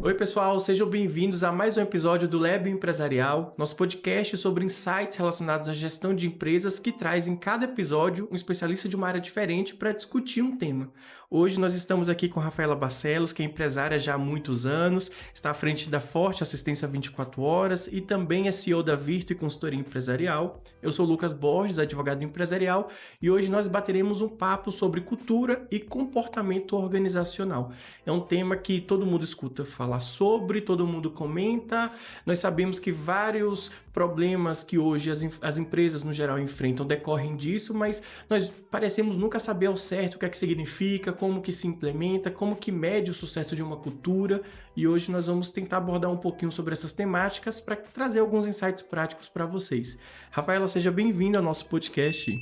Oi, pessoal, sejam bem-vindos a mais um episódio do Lab Empresarial, nosso podcast sobre insights relacionados à gestão de empresas que traz em cada episódio um especialista de uma área diferente para discutir um tema. Hoje nós estamos aqui com Rafaela Barcelos, que é empresária já há muitos anos, está à frente da Forte Assistência 24 Horas e também é CEO da Virtu e Consultoria Empresarial. Eu sou Lucas Borges, advogado empresarial, e hoje nós bateremos um papo sobre cultura e comportamento organizacional. É um tema que todo mundo escuta falar sobre, todo mundo comenta. Nós sabemos que vários problemas que hoje as empresas no geral enfrentam decorrem disso, mas nós parecemos nunca saber ao certo o que é que significa, como que se implementa, como que mede o sucesso de uma cultura, e hoje nós vamos tentar abordar um pouquinho sobre essas temáticas para trazer alguns insights práticos para vocês. Rafaela, seja bem-vinda ao nosso podcast.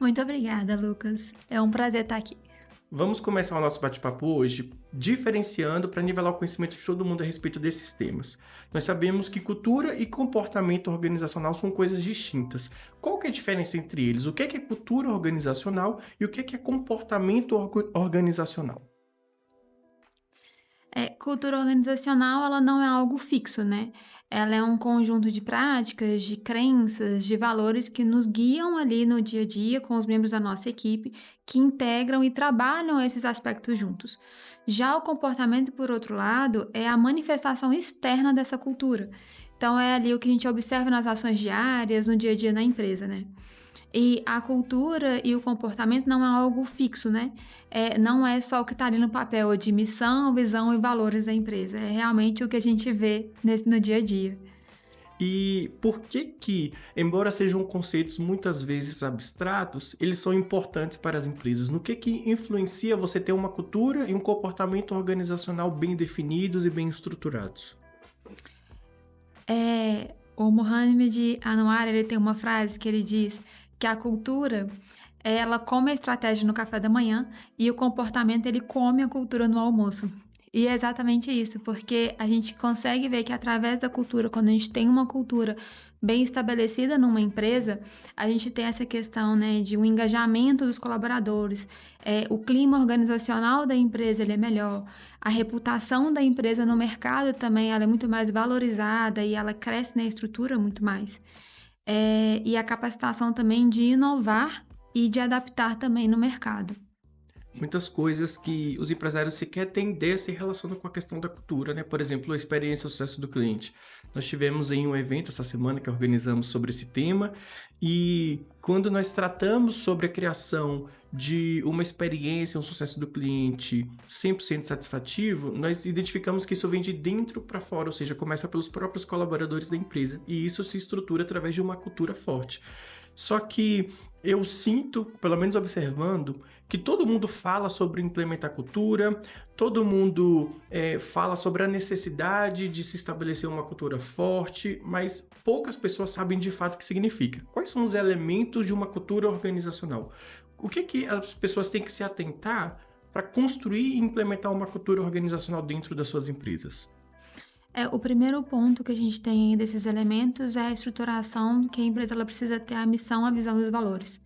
Muito obrigada, Lucas. É um prazer estar aqui. Vamos começar o nosso bate-papo hoje diferenciando para nivelar o conhecimento de todo mundo a respeito desses temas. Nós sabemos que cultura e comportamento organizacional são coisas distintas. Qual que é a diferença entre eles? O que é cultura organizacional e o que é comportamento organizacional? Cultura organizacional, ela não é algo fixo, né? Ela é um conjunto de práticas, de crenças, de valores que nos guiam ali no dia a dia com os membros da nossa equipe, que integram e trabalham esses aspectos juntos. Já o comportamento, por outro lado, é a manifestação externa dessa cultura. Então, é ali o que a gente observa nas ações diárias, no dia a dia na empresa, né? E a cultura e o comportamento não é algo fixo, né? Não é só o que está ali no papel de missão, visão e valores da empresa. É realmente o que a gente vê no dia a dia. E por que, embora sejam conceitos muitas vezes abstratos, eles são importantes para as empresas? No que influencia você ter uma cultura e um comportamento organizacional bem definidos e bem estruturados? O Mohamed Anwar, ele tem uma frase que ele diz que a cultura, ela come a estratégia no café da manhã e o comportamento, ele come a cultura no almoço. E é exatamente isso, porque a gente consegue ver que através da cultura, quando a gente tem uma cultura bem estabelecida numa empresa, a gente tem essa questão, né, de um engajamento dos colaboradores, o clima organizacional da empresa, ele é melhor, a reputação da empresa no mercado também, ela é muito mais valorizada e ela cresce na estrutura muito mais. E a capacitação também de inovar e de adaptar também no mercado. Muitas coisas que os empresários sequer têm ideia se relacionam com a questão da cultura, né? Por exemplo, a experiência e o sucesso do cliente. Nós tivemos em um evento essa semana que organizamos sobre esse tema, e quando nós tratamos sobre a criação de uma experiência, um sucesso do cliente 100% satisfativo, nós identificamos que isso vem de dentro para fora, ou seja, começa pelos próprios colaboradores da empresa, e isso se estrutura através de uma cultura forte. Só que eu sinto, pelo menos observando, que todo mundo fala sobre implementar cultura, todo mundo fala sobre a necessidade de se estabelecer uma cultura forte, mas poucas pessoas sabem de fato o que significa. Quais são os elementos de uma cultura organizacional? O que as pessoas têm que se atentar para construir e implementar uma cultura organizacional dentro das suas empresas? O primeiro ponto que a gente tem desses elementos é a estruturação, que a empresa ela precisa ter a missão, a visão e os valores.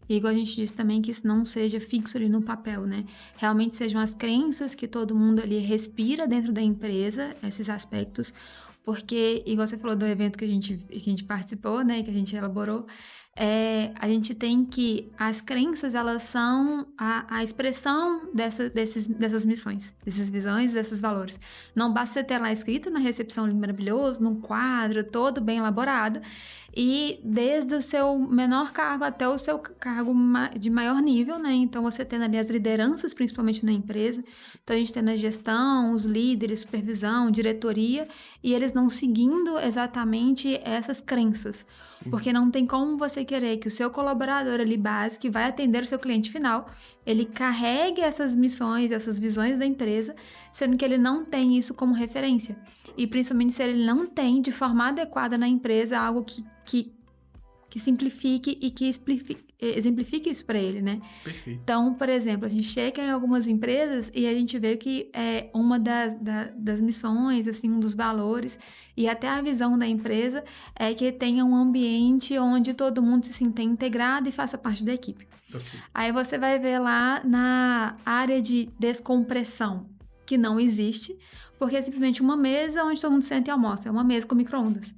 E igual a gente disse também, que isso não seja fixo ali no papel, né? Realmente sejam as crenças que todo mundo ali respira dentro da empresa, esses aspectos, porque, igual você falou do evento que a gente participou, né, que a gente elaborou, a gente tem que as crenças, elas são a expressão dessas missões, dessas visões, desses valores. Não basta você ter lá escrito na recepção maravilhoso, num quadro todo bem elaborado, e desde o seu menor cargo até o seu cargo de maior nível, né? Então, você tendo ali as lideranças, principalmente na empresa. Então, a gente tem a gestão, os líderes, supervisão, diretoria, e eles não seguindo exatamente essas crenças. Sim. Porque não tem como você querer que o seu colaborador ali base, que vai atender o seu cliente final, ele carregue essas missões, essas visões da empresa, sendo que ele não tem isso como referência. E principalmente se ele não tem de forma adequada na empresa algo que simplifique e que exemplifique isso para ele, né? Perfeito. Então, por exemplo, a gente chega em algumas empresas e a gente vê que uma das missões, assim, um dos valores e até a visão da empresa é que tenha um ambiente onde todo mundo se sinta integrado e faça parte da equipe. Okay. Aí você vai ver lá na área de descompressão, que não existe, porque é simplesmente uma mesa onde todo mundo senta e almoça, é uma mesa com micro-ondas.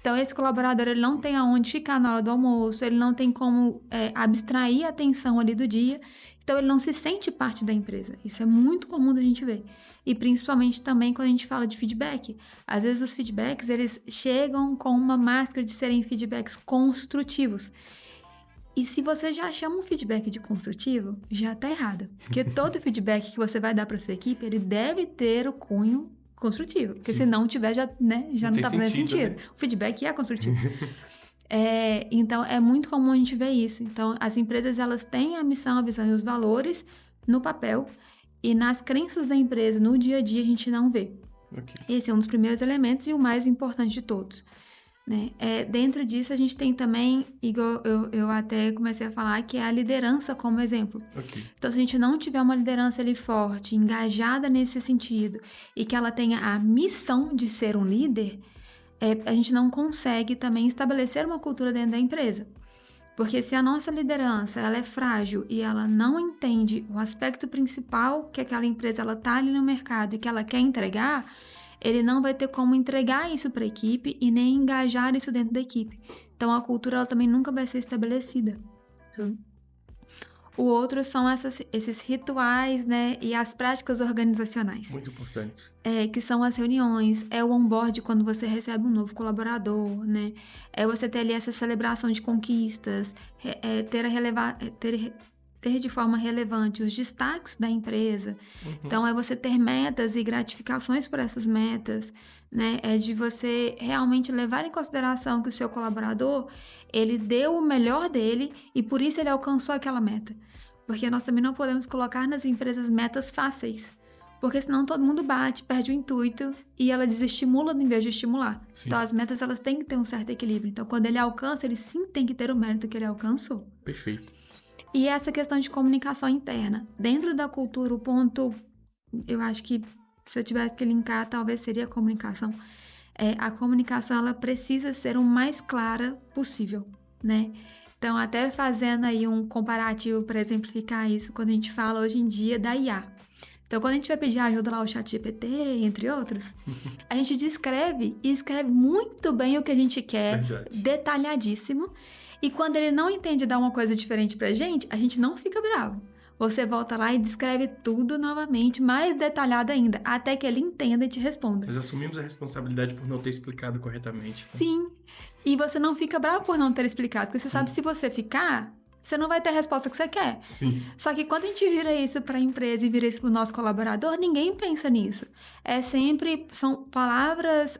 Então, esse colaborador, ele não tem aonde ficar na hora do almoço, ele não tem como abstrair a atenção ali do dia, então ele não se sente parte da empresa. Isso é muito comum da gente ver. E principalmente também quando a gente fala de feedback. Às vezes os feedbacks, eles chegam com uma máscara de serem feedbacks construtivos. E se você já chama um feedback de construtivo, já tá errado. Porque todo feedback que você vai dar para sua equipe, ele deve ter o cunho construtivo. Porque se não tiver, já não tá fazendo sentido. Né? O feedback é construtivo. Então, é muito comum a gente ver isso. Então, as empresas, elas têm a missão, a visão e os valores no papel. E nas crenças da empresa, no dia a dia, a gente não vê. Okay. Esse é um dos primeiros elementos e o mais importante de todos. Né? Dentro disso, a gente tem também, igual eu até comecei a falar, que é a liderança como exemplo. Okay. Então, se a gente não tiver uma liderança ali forte, engajada nesse sentido, e que ela tenha a missão de ser um líder, a gente não consegue também estabelecer uma cultura dentro da empresa. Porque se a nossa liderança ela é frágil e ela não entende o aspecto principal que aquela empresa está ali no mercado e que ela quer entregar, ele não vai ter como entregar isso para a equipe e nem engajar isso dentro da equipe. Então, a cultura ela também nunca vai ser estabelecida. O outro são esses rituais, né, e as práticas organizacionais. Muito importantes. Que são as reuniões, o onboard quando você recebe um novo colaborador, né? É você ter ali essa celebração de conquistas, ter de forma relevante os destaques da empresa. Então, é você ter metas e gratificações por essas metas, né? É de você realmente levar em consideração que o seu colaborador, ele deu o melhor dele e por isso ele alcançou aquela meta. Porque nós também não podemos colocar nas empresas metas fáceis. Porque senão todo mundo bate, perde o intuito e ela desestimula em vez de estimular. Sim. Então, as metas elas têm que ter um certo equilíbrio. Então, quando ele alcança, ele sim tem que ter o mérito que ele alcançou. Perfeito. E essa questão de comunicação interna. Dentro da cultura, o ponto, eu acho que se eu tivesse que linkar, talvez seria a comunicação. A comunicação, ela precisa ser o mais clara possível, né? Então, até fazendo aí um comparativo para exemplificar isso, quando a gente fala hoje em dia da IA. Então, quando a gente vai pedir ajuda lá ao ChatGPT, entre outros, a gente descreve e escreve muito bem o que a gente quer, detalhadíssimo. E quando ele não entende dar uma coisa diferente pra gente, a gente não fica bravo. Você volta lá e descreve tudo novamente, mais detalhado ainda, até que ele entenda e te responda. Nós assumimos a responsabilidade por não ter explicado corretamente. Sim. E você não fica bravo por não ter explicado, porque você sabe, se você ficar, você não vai ter a resposta que você quer. Sim. Só que quando a gente vira isso para a empresa e vira isso para o nosso colaborador, ninguém pensa nisso. São palavras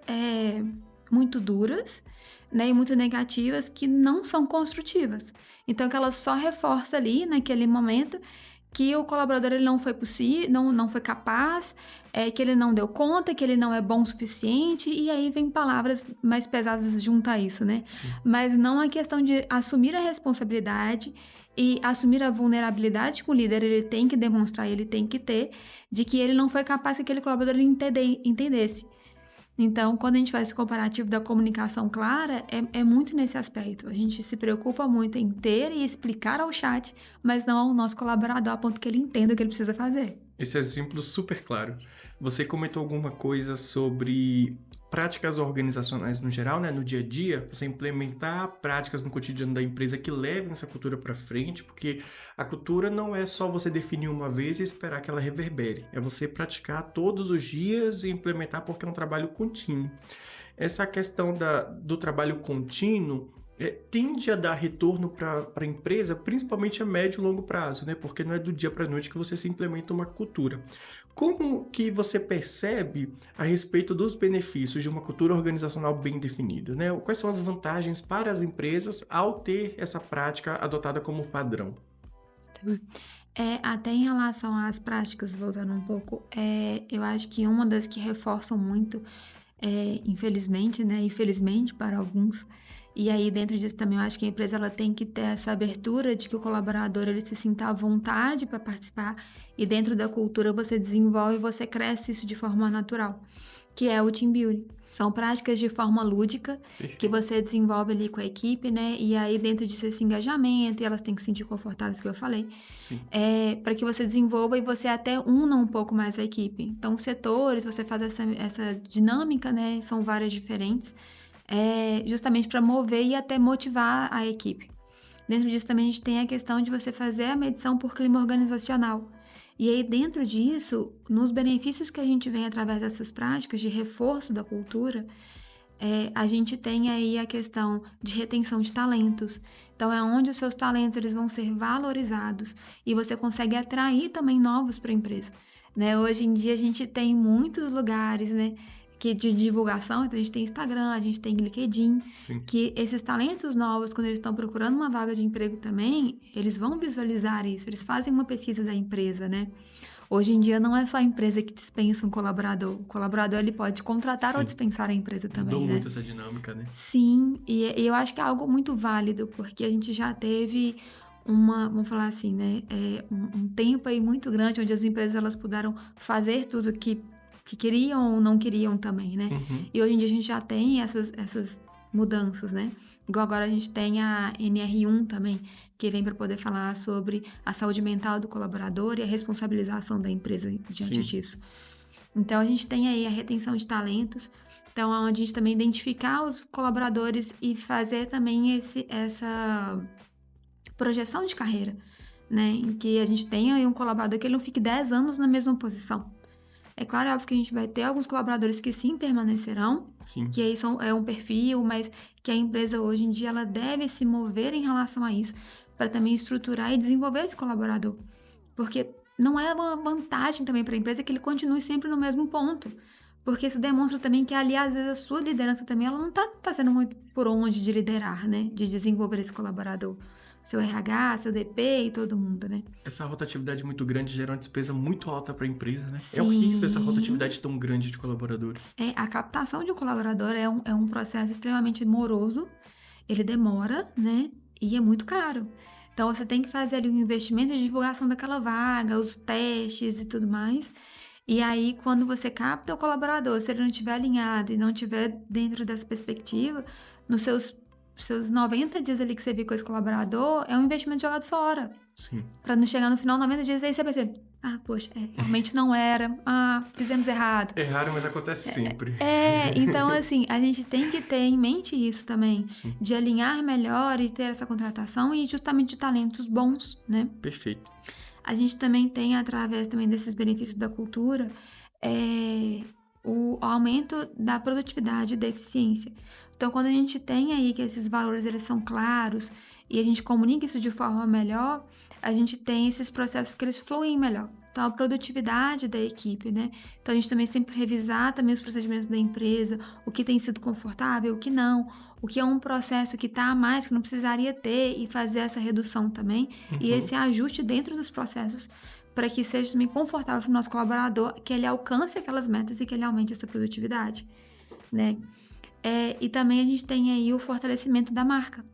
muito duras, né, e muito negativas, que não são construtivas. Então, que ela só reforça ali, naquele momento, que o colaborador ele não foi possível, não foi capaz, que ele não deu conta, que ele não é bom o suficiente, e aí vem palavras mais pesadas junto a isso, né? Sim. Mas não a questão de assumir a responsabilidade e assumir a vulnerabilidade que o líder ele tem que demonstrar, ele tem que ter, de que ele não foi capaz que aquele colaborador entendesse. Então, quando a gente faz esse comparativo da comunicação clara, é muito nesse aspecto. A gente se preocupa muito em ter e explicar ao chat, mas não ao nosso colaborador, a ponto que ele entenda o que ele precisa fazer. Esse exemplo super claro. Você comentou alguma coisa sobre práticas organizacionais no geral, né? No dia a dia, você implementar práticas no cotidiano da empresa que levem essa cultura para frente, porque a cultura não é só você definir uma vez e esperar que ela reverbere. É você praticar todos os dias e implementar, porque é um trabalho contínuo. Essa questão do trabalho contínuo tende a dar retorno para a empresa, principalmente a médio e longo prazo, né? Porque não é do dia para a noite que você se implementa uma cultura. Como que você percebe a respeito dos benefícios de uma cultura organizacional bem definida, né? Quais são as vantagens para as empresas ao ter essa prática adotada como padrão? Até em relação às práticas, voltando um pouco, eu acho que uma das que reforçam muito, infelizmente, né? Infelizmente para alguns. E aí, dentro disso também, eu acho que a empresa ela tem que ter essa abertura de que o colaborador ele se sinta à vontade para participar. E dentro da cultura você desenvolve e você cresce isso de forma natural, que é o team building. São práticas de forma lúdica, que você desenvolve ali com a equipe, né? E aí, dentro disso, esse engajamento, e elas têm que se sentir confortáveis, que eu falei. Sim. Para que você desenvolva e você até una um pouco mais a equipe. Então, os setores, você faz essa dinâmica, né? São várias diferentes, justamente para mover e até motivar a equipe. Dentro disso, também a gente tem a questão de você fazer a medição por clima organizacional. E aí, dentro disso, nos benefícios que a gente vem através dessas práticas de reforço da cultura, a gente tem aí a questão de retenção de talentos. Então, é onde os seus talentos eles vão ser valorizados e você consegue atrair também novos para a empresa. Né? Hoje em dia, a gente tem muitos lugares, né, de divulgação, então a gente tem Instagram, a gente tem LinkedIn, Sim. que esses talentos novos, quando eles estão procurando uma vaga de emprego também, eles vão visualizar isso, eles fazem uma pesquisa da empresa, né? Hoje em dia não é só a empresa que dispensa um colaborador, o colaborador ele pode contratar ou dispensar a empresa também, Mudou né? muito essa dinâmica, né? Sim, e eu acho que é algo muito válido, porque a gente já teve vamos falar assim, né, um tempo aí muito grande onde as empresas elas puderam fazer tudo que queriam ou não queriam também, né? Uhum. E hoje em dia a gente já tem essas mudanças, né? Igual agora a gente tem a NR1 também, que vem para poder falar sobre a saúde mental do colaborador e a responsabilização da empresa diante disso. Então, a gente tem aí a retenção de talentos, então, onde a gente também identificar os colaboradores e fazer também essa projeção de carreira, né? Em que a gente tenha aí um colaborador que ele não fique 10 anos na mesma posição. É claro, é óbvio que a gente vai ter alguns colaboradores que sim permanecerão, Sim. que aí é um perfil, mas que a empresa hoje em dia ela deve se mover em relação a isso, para também estruturar e desenvolver esse colaborador. Porque não é uma vantagem também para a empresa que ele continue sempre no mesmo ponto. Porque isso demonstra também que ali, às vezes, a sua liderança também ela não está fazendo muito por onde de liderar, né? De desenvolver esse colaborador. Seu RH, seu DP e todo mundo, né? Essa rotatividade muito grande gera uma despesa muito alta para a empresa, né? Sim. É horrível essa rotatividade tão grande de colaboradores. A captação de um colaborador é um processo extremamente moroso, ele demora, né? E é muito caro. Então, você tem que fazer ali um investimento de divulgação daquela vaga, os testes e tudo mais. E aí, quando você capta o colaborador, se ele não estiver alinhado e não estiver dentro dessa perspectiva, nos seus 90 dias ali que você viu com esse colaborador, é um investimento jogado fora. Sim. Pra não chegar no final, 90 dias, aí você percebe, poxa, realmente não era, fizemos errado. Erraram, mas acontece sempre. Então, assim, a gente tem que ter em mente isso também, Sim. de alinhar melhor e ter essa contratação e justamente de talentos bons, né? Perfeito. A gente também tem, através também desses benefícios da cultura, o aumento da produtividade e da eficiência. Então, quando a gente tem aí que esses valores eles são claros e a gente comunica isso de forma melhor, a gente tem esses processos que eles fluem melhor. Então, a produtividade da equipe, né? Então, a gente também sempre revisar também os procedimentos da empresa, o que tem sido confortável, o que não, o que é um processo que está a mais, que não precisaria ter e fazer essa redução também e esse ajuste dentro dos processos para que seja também confortável para o nosso colaborador, que ele alcance aquelas metas e que ele aumente essa produtividade, né? E também a gente tem aí o fortalecimento da marca.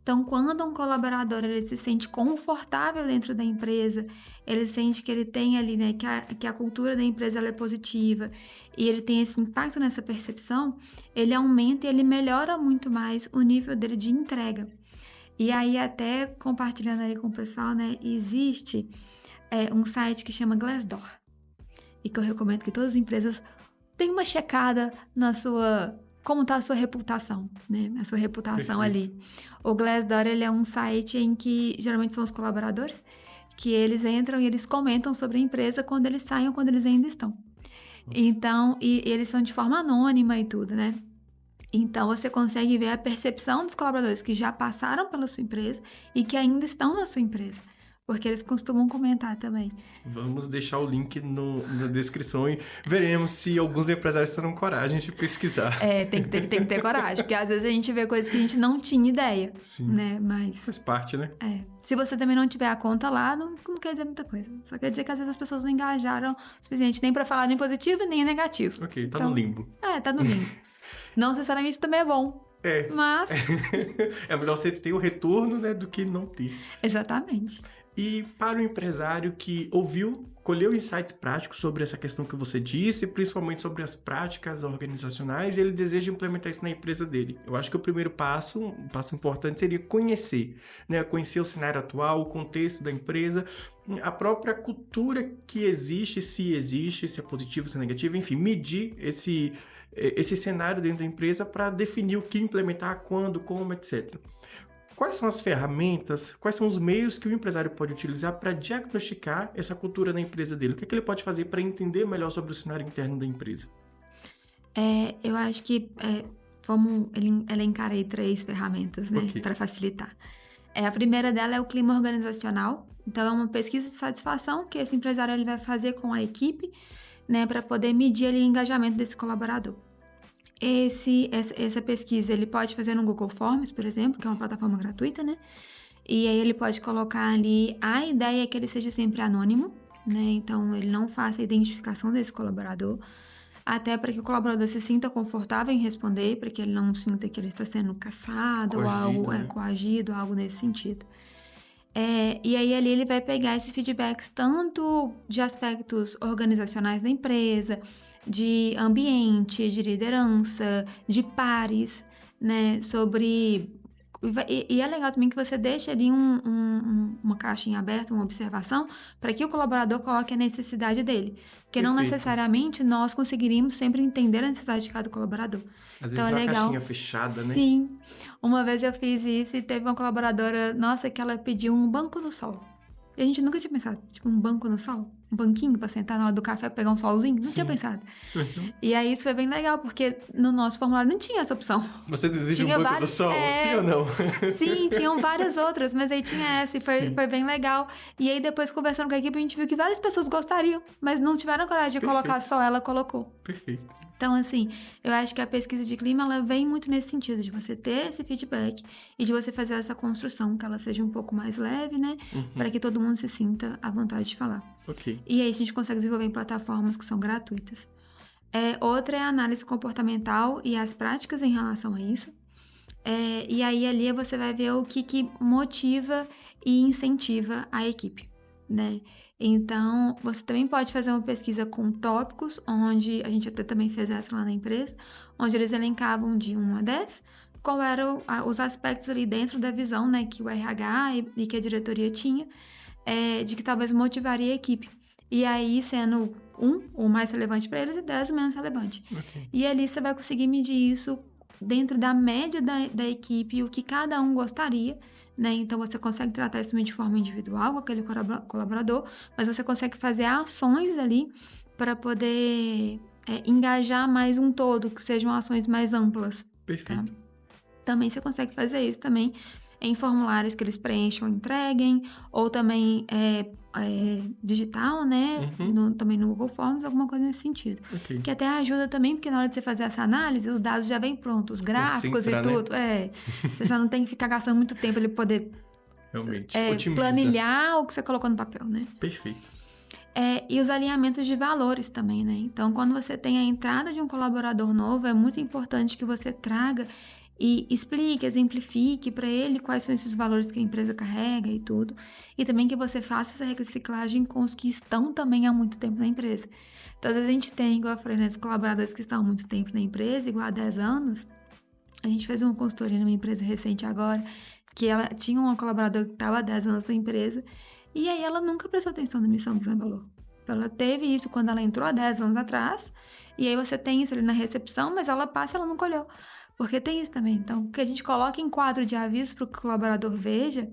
Então, quando um colaborador ele se sente confortável dentro da empresa, ele sente que ele tem ali, né, que a cultura da empresa ela é positiva e ele tem esse impacto nessa percepção, ele aumenta e ele melhora muito mais o nível dele de entrega. E aí, até compartilhando aí com o pessoal, né, existe um site que chama Glassdoor e que eu recomendo que todas as empresas deem uma checada na como está a sua reputação, né? A sua reputação ali. O Glassdoor, ele é um site em que geralmente são os colaboradores que eles entram e eles comentam sobre a empresa quando eles saem ou quando eles ainda estão. Então, e eles são de forma anônima e tudo, né? Então, você consegue ver a percepção dos colaboradores que já passaram pela sua empresa e que ainda estão na sua empresa. Porque eles costumam comentar também. Vamos deixar o link na descrição e veremos se alguns empresários terão coragem de pesquisar. Tem que ter coragem, porque às vezes a gente vê coisas que a gente não tinha ideia. Sim. Né? Mas faz parte, né? Se você também não tiver a conta lá, não quer dizer muita coisa. Só quer dizer que às vezes as pessoas não engajaram o suficiente nem pra falar nem positivo nem negativo. Ok, tá no limbo. Tá no limbo. Não necessariamente isso também é bom. Mas é melhor você ter o retorno, né, do que não ter. Exatamente. E para o empresário que ouviu, colheu insights práticos sobre essa questão que você disse, principalmente sobre as práticas organizacionais, e ele deseja implementar isso na empresa dele. Eu acho que o primeiro passo, um passo importante, seria conhecer, né? Conhecer o cenário atual, o contexto da empresa, a própria cultura que existe, se é positivo, se é negativo, enfim, medir esse cenário dentro da empresa para definir o que implementar, quando, como, etc. Quais são as ferramentas, quais são os meios que o empresário pode utilizar para diagnosticar essa cultura na empresa dele? O que é que ele pode fazer para entender melhor sobre o cenário interno da empresa? Eu acho que vamos elencar aí 3 ferramentas, né, Ok. para facilitar. A primeira dela é o clima organizacional. Então, é uma pesquisa de satisfação que esse empresário ele vai fazer com a equipe, né, para poder medir ali o engajamento desse colaborador. Essa pesquisa ele pode fazer no Google Forms, por exemplo, que é uma plataforma gratuita, né? E aí ele pode colocar ali, a ideia é que ele seja sempre anônimo, né? Então ele não faça a identificação desse colaborador, até para que o colaborador se sinta confortável em responder, para que ele não sinta que ele está sendo caçado ou algo Né? coagido, algo nesse sentido. E aí ali ele vai pegar esses feedbacks tanto de aspectos organizacionais da empresa, de ambiente, de liderança, de pares, né, sobre... E é legal também que você deixe ali uma caixinha aberta, uma observação, para que o colaborador coloque a necessidade dele. Porque não Perfeito. necessariamente nós conseguiríamos sempre entender a necessidade de cada colaborador. Às Então vezes é na legal. caixinha fechada, né? Sim. Uma vez eu fiz isso e teve uma colaboradora, nossa, que ela pediu um banco no sol. E a gente nunca tinha pensado, tipo, um banco no sol? Um banquinho pra sentar na hora do café, pegar um solzinho? Não Sim. tinha pensado. Uhum. E aí isso foi bem legal, porque no nosso formulário não tinha essa opção. Você deseja Tinha um banco do vários- sol, sim ou não? Sim, tinham várias outras, mas aí tinha essa e foi bem legal. E aí depois, conversando com a equipe, a gente viu que várias pessoas gostariam, mas não tiveram coragem de colocar só ela colocou. Perfeito. Então, assim, eu acho que a pesquisa de clima, ela vem muito nesse sentido, de você ter esse feedback e de você fazer essa construção, que ela seja um pouco mais leve, né? Para que todo mundo se sinta à vontade de falar. Ok. E aí a gente consegue desenvolver em plataformas que são gratuitas. Outra é a análise comportamental e as práticas em relação a isso. E aí ali você vai ver o que motiva e incentiva a equipe, né? Então, você também pode fazer uma pesquisa com tópicos, onde a gente até também fez essa lá na empresa, onde eles elencavam de 1 a 10 qual eram os aspectos ali dentro da visão, né, que o RH e que a diretoria tinha, de que talvez motivaria a equipe. E aí, sendo 1 o mais relevante para eles e 10 o menos relevante. Ok. E ali você vai conseguir medir isso dentro da média da equipe, o que cada um gostaria, né? Então, você consegue tratar isso também de forma individual com aquele colaborador, mas você consegue fazer ações ali para poder engajar mais um todo, que sejam ações mais amplas. Perfeito. Tá? Também você consegue fazer isso também em formulários que eles preencham, entreguem, ou também digital, né? Também no Google Forms, alguma coisa nesse sentido. Ok. Que até ajuda também, porque na hora de você fazer essa análise, os dados já vêm prontos, os gráficos Sintra, e tudo. Você já não tem que ficar gastando muito tempo ele poder Realmente. Otimiza. planilhar o que você colocou no papel, né? Perfeito. E os alinhamentos de valores também, né? Então, quando você tem a entrada de um colaborador novo, é muito importante que você traga e explique, exemplifique para ele quais são esses valores que a empresa carrega e tudo. E também que você faça essa reciclagem com os que estão também há muito tempo na empresa. Então, às vezes a gente tem, igual eu falei, né, os colaboradores que estão há muito tempo na empresa, igual há 10 anos. A gente fez uma consultoria numa empresa recente agora, que ela tinha uma colaboradora que estava há 10 anos na empresa, e aí ela nunca prestou atenção na missão, visão e valor. Ela teve isso quando ela entrou há 10 anos atrás, e aí você tem isso ali na recepção, mas ela passa e ela não colheu. Porque tem isso também. Então, que a gente coloque em quadro de avisos para que o colaborador veja,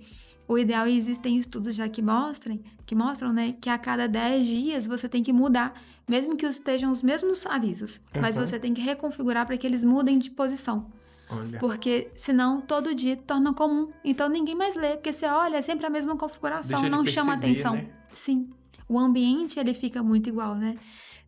o ideal, e existem estudos já que mostram, né, que a cada 10 dias você tem que mudar, mesmo que estejam os mesmos avisos, mas você tem que reconfigurar para que eles mudem de posição. Olha. Porque senão todo dia torna comum. Então ninguém mais lê, porque você olha, é sempre a mesma configuração, Deixa de não chama perceber, atenção. né? Sim. O ambiente, ele fica muito igual, né?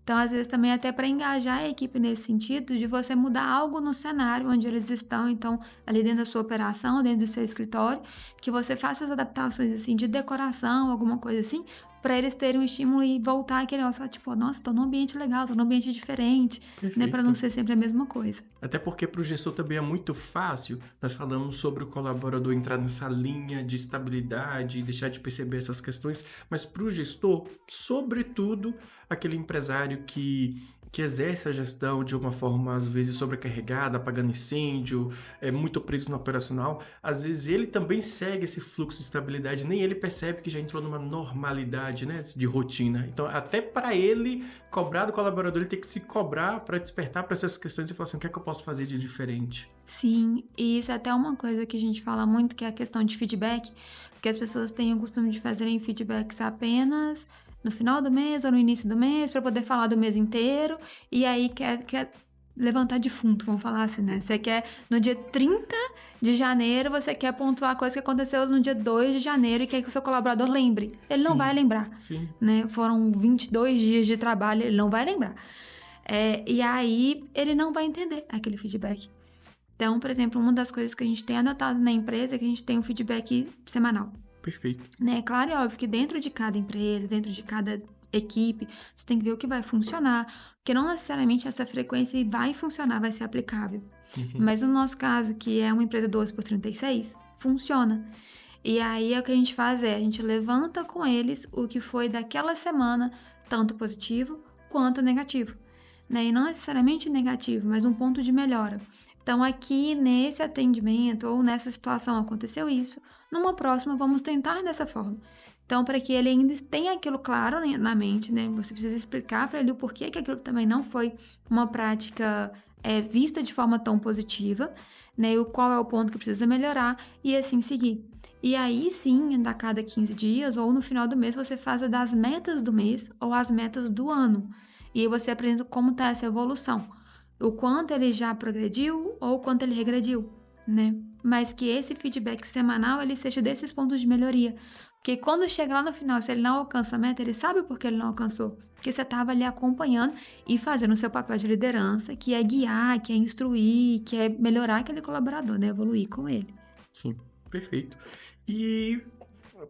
Então, às vezes, também até para engajar a equipe nesse sentido, de você mudar algo no cenário onde eles estão, então, ali dentro da sua operação, dentro do seu escritório, que você faça as adaptações, assim, de decoração, alguma coisa assim, para eles terem um estímulo e voltar aquele negócio, tipo, nossa, tô num ambiente legal, tô num ambiente diferente, né? Para não ser sempre a mesma coisa. Até porque para o gestor também é muito fácil, nós falamos sobre o colaborador entrar nessa linha de estabilidade e deixar de perceber essas questões, mas para o gestor, sobretudo aquele empresário que exerce a gestão de uma forma, às vezes, sobrecarregada, apagando incêndio, é muito preso no operacional, às vezes ele também segue esse fluxo de estabilidade, nem ele percebe que já entrou numa normalidade, né, de rotina. Então, até para ele cobrar do colaborador, ele tem que se cobrar para despertar para essas questões e falar assim, o que é que eu posso fazer de diferente? Sim, e isso é até uma coisa que a gente fala muito, que é a questão de feedback, porque as pessoas têm o costume de fazerem feedbacks apenas no final do mês ou no início do mês, para poder falar do mês inteiro, e aí quer levantar defunto, vamos falar assim, né? Você quer, no dia 30 de janeiro, você quer pontuar a coisa que aconteceu no dia 2 de janeiro e quer que o seu colaborador lembre. Ele não vai lembrar, né? Foram 22 dias de trabalho, ele não vai lembrar. E aí, ele não vai entender aquele feedback. Então, por exemplo, uma das coisas que a gente tem adotado na empresa é que a gente tem um feedback semanal. Perfeito. Né? Claro e óbvio que dentro de cada empresa, dentro de cada equipe, você tem que ver o que vai funcionar, porque não necessariamente essa frequência vai funcionar, vai ser aplicável. Mas no nosso caso, que é uma empresa 12/36, funciona. E aí, o que a gente faz a gente levanta com eles o que foi daquela semana, tanto positivo quanto negativo. Né? E não necessariamente negativo, mas um ponto de melhora. Então, aqui nesse atendimento ou nessa situação aconteceu isso, numa próxima vamos tentar dessa forma. Então, para que ele ainda tenha aquilo claro na mente, né? Você precisa explicar para ele o porquê que aquilo também não foi uma prática vista de forma tão positiva, né? E qual é o ponto que precisa melhorar e assim seguir. E aí sim, a cada 15 dias ou no final do mês, você faz das metas do mês ou as metas do ano. E aí você apresenta como está essa evolução. O quanto ele já progrediu ou o quanto ele regrediu, né? Mas que esse feedback semanal, ele seja desses pontos de melhoria. Porque quando chega lá no final, se ele não alcança a meta, ele sabe por que ele não alcançou. Porque você estava ali acompanhando e fazendo o seu papel de liderança, que é guiar, que é instruir, que é melhorar aquele colaborador, né? Evoluir com ele. Sim, perfeito. E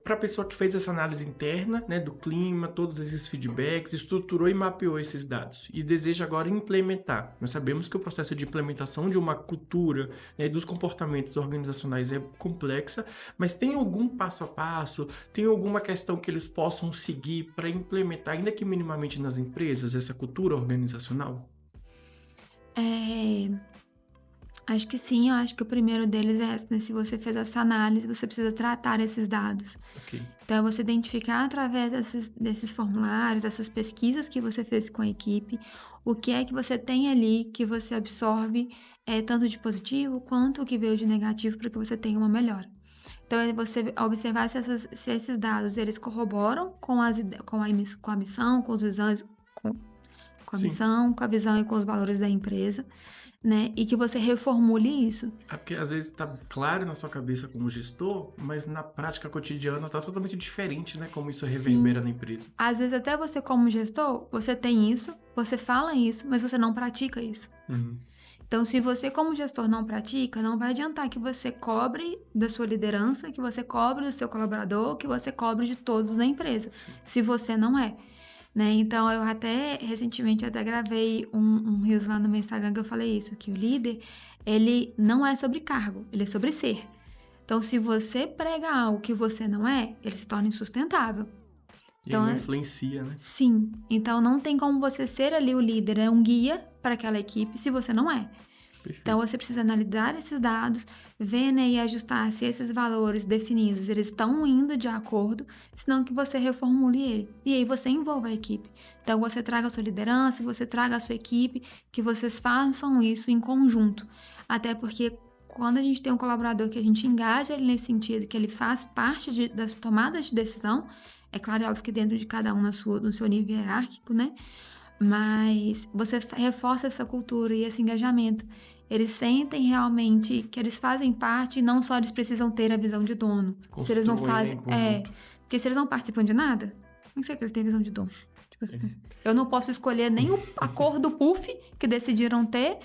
para a pessoa que fez essa análise interna, né, do clima, todos esses feedbacks, estruturou e mapeou esses dados e deseja agora implementar. Nós sabemos que o processo de implementação de uma cultura, né, dos comportamentos organizacionais é complexa, mas tem algum passo a passo, tem alguma questão que eles possam seguir para implementar, ainda que minimamente nas empresas, essa cultura organizacional? Acho que sim, eu acho que o primeiro deles é esse, né? Se você fez essa análise, você precisa tratar esses dados. Okay. Então, você identificar através desses formulários, dessas pesquisas que você fez com a equipe, o que é que você tem ali que você absorve, tanto de positivo quanto o que veio de negativo, para que você tenha uma melhora. Então, é você observar se esses dados, eles corroboram com a missão, com os visões, com a missão, com a visão e com os valores da empresa, né? E que você reformule isso. Porque às vezes tá claro na sua cabeça como gestor, mas na prática cotidiana tá totalmente diferente, né? Como isso reverbera na empresa. Às vezes até você como gestor, você tem isso, você fala isso, mas você não pratica isso. Então, se você como gestor não pratica, não vai adiantar que você cobre da sua liderança, que você cobre do seu colaborador, que você cobre de todos na empresa, se você não é. Né? Então, eu recentemente gravei um Reels lá no meu Instagram que eu falei isso, que o líder, ele não é sobre cargo, ele é sobre ser. Então, se você prega algo que você não é, ele se torna insustentável. Então, ele influencia, né? Sim. Então, não tem como você ser ali o líder, um guia para aquela equipe, se você não é. Perfeito. Então, você precisa analisar esses dados, ver, né, e ajustar se esses valores definidos, eles estão indo de acordo, senão que você reformule ele. E aí, você envolva a equipe. Então, você traga a sua liderança, você traga a sua equipe, que vocês façam isso em conjunto. Até porque, quando a gente tem um colaborador que a gente engaja ele nesse sentido, que ele faz parte das tomadas de decisão, é claro, é óbvio que dentro de cada um no seu nível hierárquico, né? Mas você reforça essa cultura e esse engajamento. Eles sentem realmente que eles fazem parte e não só eles precisam ter a visão de dono. Se eles não fazem... porque se eles não participam de nada, não sei que ele tem visão de dono. Tipo, eu não posso escolher nem a cor do puff que decidiram ter,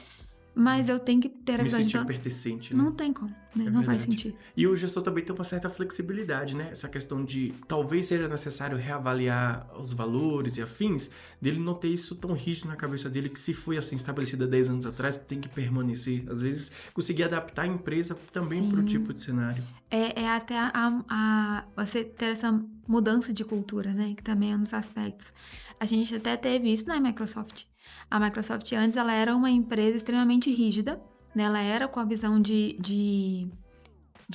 mas eu tenho que ter a Me visão de sentir pertencente, né? Não tem como, né? É Não faz verdade. sentido. E o gestor também tem uma certa flexibilidade, né? Essa questão de talvez seja necessário reavaliar os valores e afins, dele não ter isso tão rígido na cabeça dele, que se foi assim estabelecido há 10 anos atrás, que tem que permanecer. Às vezes, conseguir adaptar a empresa também para o Sim. tipo de cenário. É até você ter essa mudança de cultura, né? Que também é um dos aspectos. A gente até teve isso na Microsoft. A Microsoft antes, ela era uma empresa extremamente rígida, né? Ela era com a visão de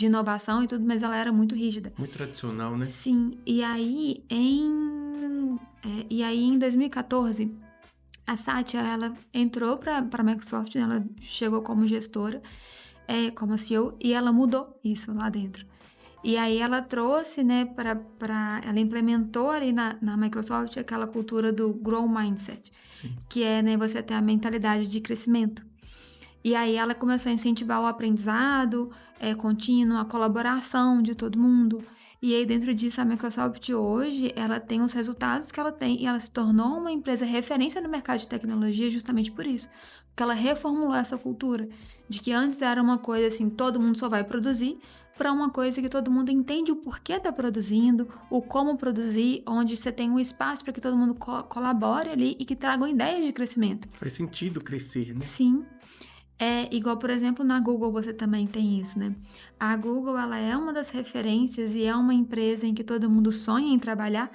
inovação e tudo, mas ela era muito rígida. Muito tradicional, né? Sim, e aí em 2014, a Satya, ela entrou para a Microsoft, né? Ela chegou como gestora, como a CEO, e ela mudou isso lá dentro. E aí ela trouxe, né, ela implementou ali na Microsoft aquela cultura do Grow Mindset, Sim. que é, né, você ter a mentalidade de crescimento. E aí ela começou a incentivar o aprendizado contínuo, a colaboração de todo mundo. E aí dentro disso a Microsoft hoje, ela tem os resultados que ela tem e ela se tornou uma empresa referência no mercado de tecnologia justamente por isso. Porque ela reformulou essa cultura de que antes era uma coisa assim, todo mundo só vai produzir, para uma coisa que todo mundo entende o porquê está produzindo, o como produzir, onde você tem um espaço para que todo mundo colabore ali e que tragam ideias de crescimento. Faz sentido crescer, né? Sim. Igual, por exemplo, na Google você também tem isso, né? A Google, ela é uma das referências e é uma empresa em que todo mundo sonha em trabalhar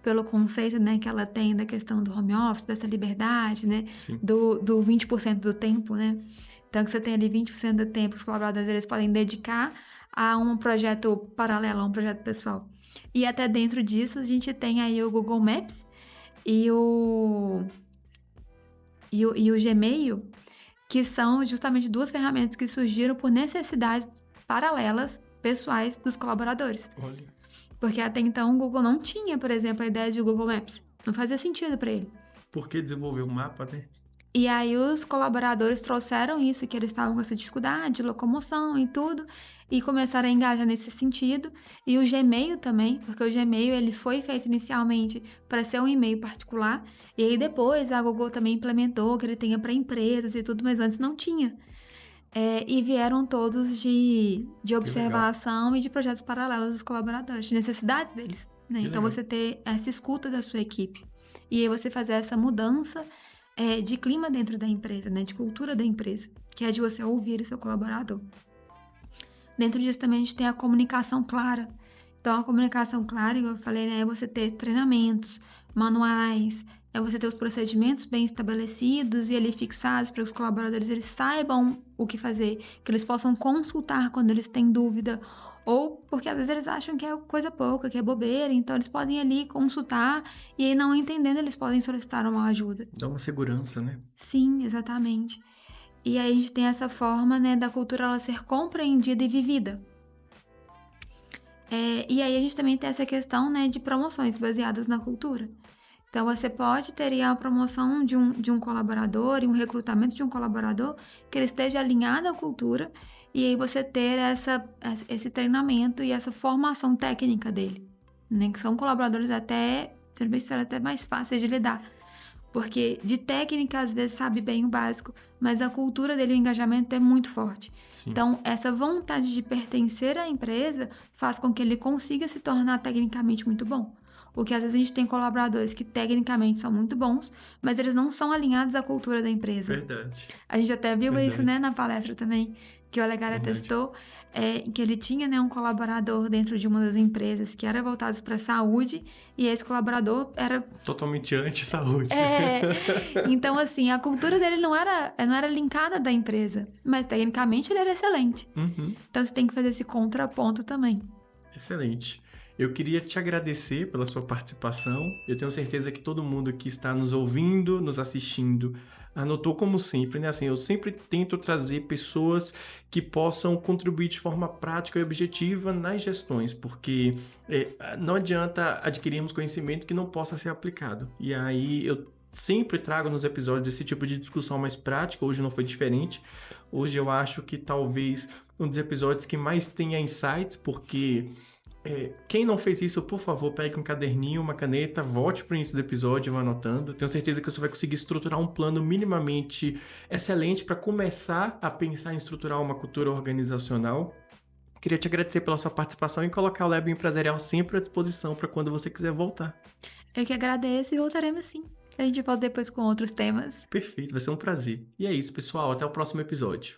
pelo conceito, né, que ela tem da questão do home office, dessa liberdade, né? Sim. Do 20% do tempo, né? Então, que você tem ali 20% do tempo que os colaboradores eles podem dedicar a um projeto paralelo, a um projeto pessoal. E até dentro disso, a gente tem aí o Google Maps e o Gmail, que são justamente duas ferramentas que surgiram por necessidades paralelas, pessoais, dos colaboradores. Olha. Porque até então o Google não tinha, por exemplo, a ideia de Google Maps. Não fazia sentido para ele. Por que desenvolver um mapa, né? E aí os colaboradores trouxeram isso, que eles estavam com essa dificuldade de locomoção e tudo, e começaram a engajar nesse sentido. E o Gmail também, porque o Gmail ele foi feito inicialmente para ser um e-mail particular, e aí depois a Google também implementou que ele tenha para empresas e tudo, mas antes não tinha. E vieram todos de observação e de projetos paralelos dos colaboradores, de necessidades deles, né? Então legal. você ter essa escuta da sua equipe. E aí você fazer essa mudança de clima dentro da empresa, né? De cultura da empresa, que é de você ouvir o seu colaborador. Dentro disso também a gente tem a comunicação clara. Então a comunicação clara, igual eu falei, né? É você ter treinamentos, manuais, é você ter os procedimentos bem estabelecidos e ali fixados para que os colaboradores eles saibam o que fazer, que eles possam consultar quando eles têm dúvida, ou porque às vezes eles acham que é coisa pouca, que é bobeira, então eles podem ali consultar e aí não entendendo eles podem solicitar uma ajuda. Dá uma segurança, né? Sim, exatamente. E aí a gente tem essa forma, né, da cultura ela ser compreendida e vivida. E aí a gente também tem essa questão, né, de promoções baseadas na cultura. Então, você pode ter aí a promoção de um colaborador e um recrutamento de um colaborador que ele esteja alinhado à cultura e aí você ter esse treinamento e essa formação técnica dele, né? Que são colaboradores até mais fáceis de lidar. Porque de técnica, às vezes, sabe bem o básico, mas a cultura dele, o engajamento é muito forte. Sim. Então, essa vontade de pertencer à empresa faz com que ele consiga se tornar tecnicamente muito bom. Porque às vezes a gente tem colaboradores que tecnicamente são muito bons, mas eles não são alinhados à cultura da empresa. Verdade. A gente até viu Verdade. isso, né, na palestra também, que o Olegário testou, que ele tinha, né, um colaborador dentro de uma das empresas que era voltado para a saúde, e esse colaborador era... Totalmente anti-saúde. Então, assim, a cultura dele não era linkada da empresa, mas tecnicamente ele era excelente. Uhum. Então, você tem que fazer esse contraponto também. Excelente. Eu queria te agradecer pela sua participação. Eu tenho certeza que todo mundo que está nos ouvindo, nos assistindo, anotou como sempre, né? Assim, eu sempre tento trazer pessoas que possam contribuir de forma prática e objetiva nas gestões, porque não adianta adquirirmos conhecimento que não possa ser aplicado. E aí eu sempre trago nos episódios esse tipo de discussão mais prática. Hoje não foi diferente. Hoje eu acho que talvez um dos episódios que mais tenha insights, porque Quem não fez isso, por favor, pegue um caderninho, uma caneta, volte para o início do episódio e vá anotando. Tenho certeza que você vai conseguir estruturar um plano minimamente excelente para começar a pensar em estruturar uma cultura organizacional. Queria te agradecer pela sua participação e colocar o Lab Empresarial sempre à disposição para quando você quiser voltar. Eu que agradeço e voltaremos sim. A gente volta depois com outros temas. Perfeito, vai ser um prazer. E é isso, pessoal. Até o próximo episódio.